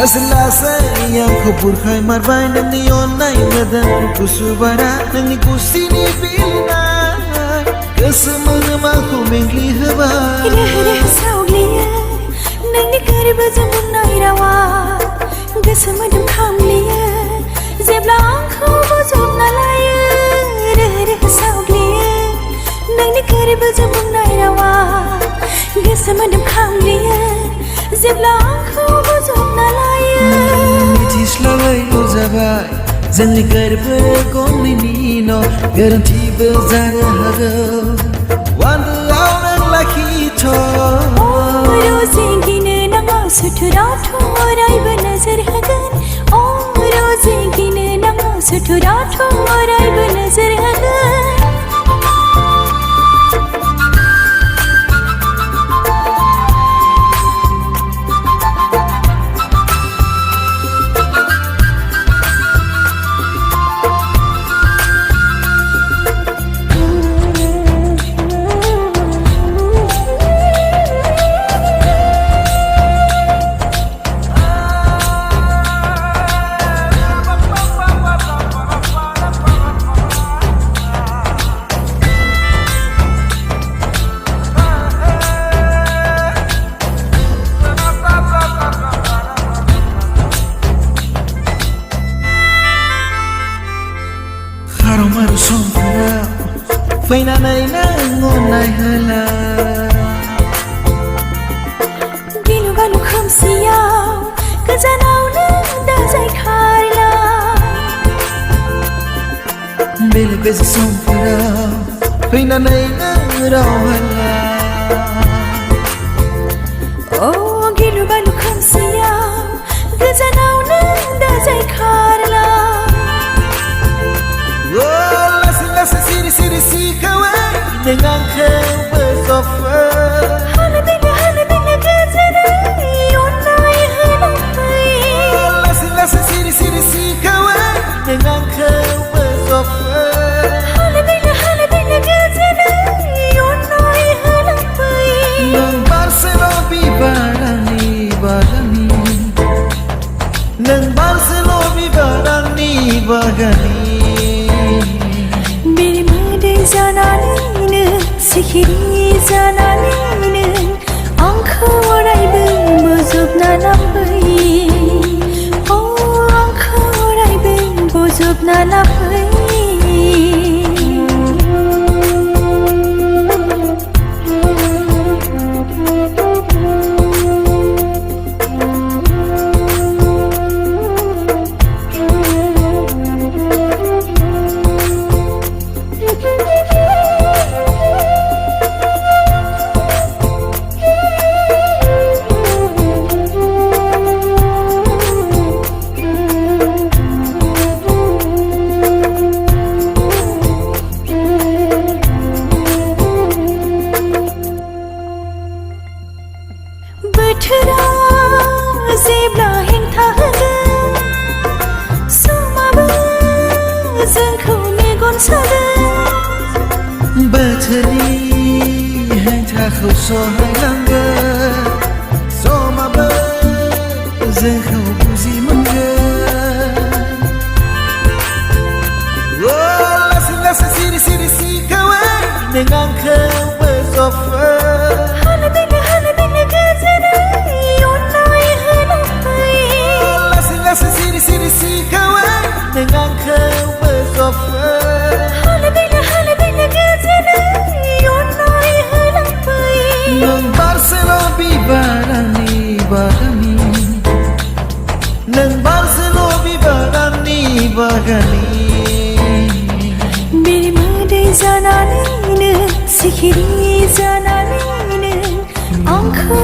Lasai Angkwo Burkhaimarbai nangni onnai modan kusubara nangni kusini bilna kesemangmaku mengli hobai Reh saugliya nangni garba jamunai rawa gosomoदोम खामलिया जेब्ला आंखौ बोजबना लायो रह सावग्लियो नोंनि गोरबो जामुंनाय रावा गोसोमोदोम खामलियो जेब्ला आंखौ बोजबना लायो मिथिस्लाबैल' जाबाय जोंनि गोरबो गंनैनि न' गोरोन्थिबो जानो हागौ वान्दोआव नों लाखिथ' रोजे गिनो नाङा सुथुराथ' अरायबो नोजोर होगोन रोजे गिनो नाङा सुथुराथ' अरायबो नोजोर होगोन Maru somfara fैनानै नों अननाय होला गिलु बालु खोमसियाव गोजानावनो दाजाय खारला बेले बेजे समफोराव फैनानै नों राव होला गिलु बालु खोमसियाव गोजानावनो दाजाय खारला Lasai siri siri sikawai nang angkwo bersoffer Hala gazanai onnai halapai Lasai siri siri sikawai nang angkwo bersoffer Hala gazanai onnai halapai Nang Barcelona barani Nang Barcelona barani जानानैनो सिखिरि जानानैनो आंखौ अरायबो बोजबना लाफै आंखौ अरायबो बोजबना लाफै बोथोरा जेब्ला हेंथा होगोन समाबो जोंखौ मेगन सागोन बोथोरनि हेंथाखौ सहायनांगोन समाबो जोंखौ बुजि मोनगोन लासै सिरि सिरि सिखावै नों आंखौ बोजबफै Siri siri sikawai nang angkwo bersoffer Hala gazanai onnai halapai Nang Barcelona barani Nang Barcelona barani Biri moदै जानानैनो सिखिरि जानानैनो आंखौ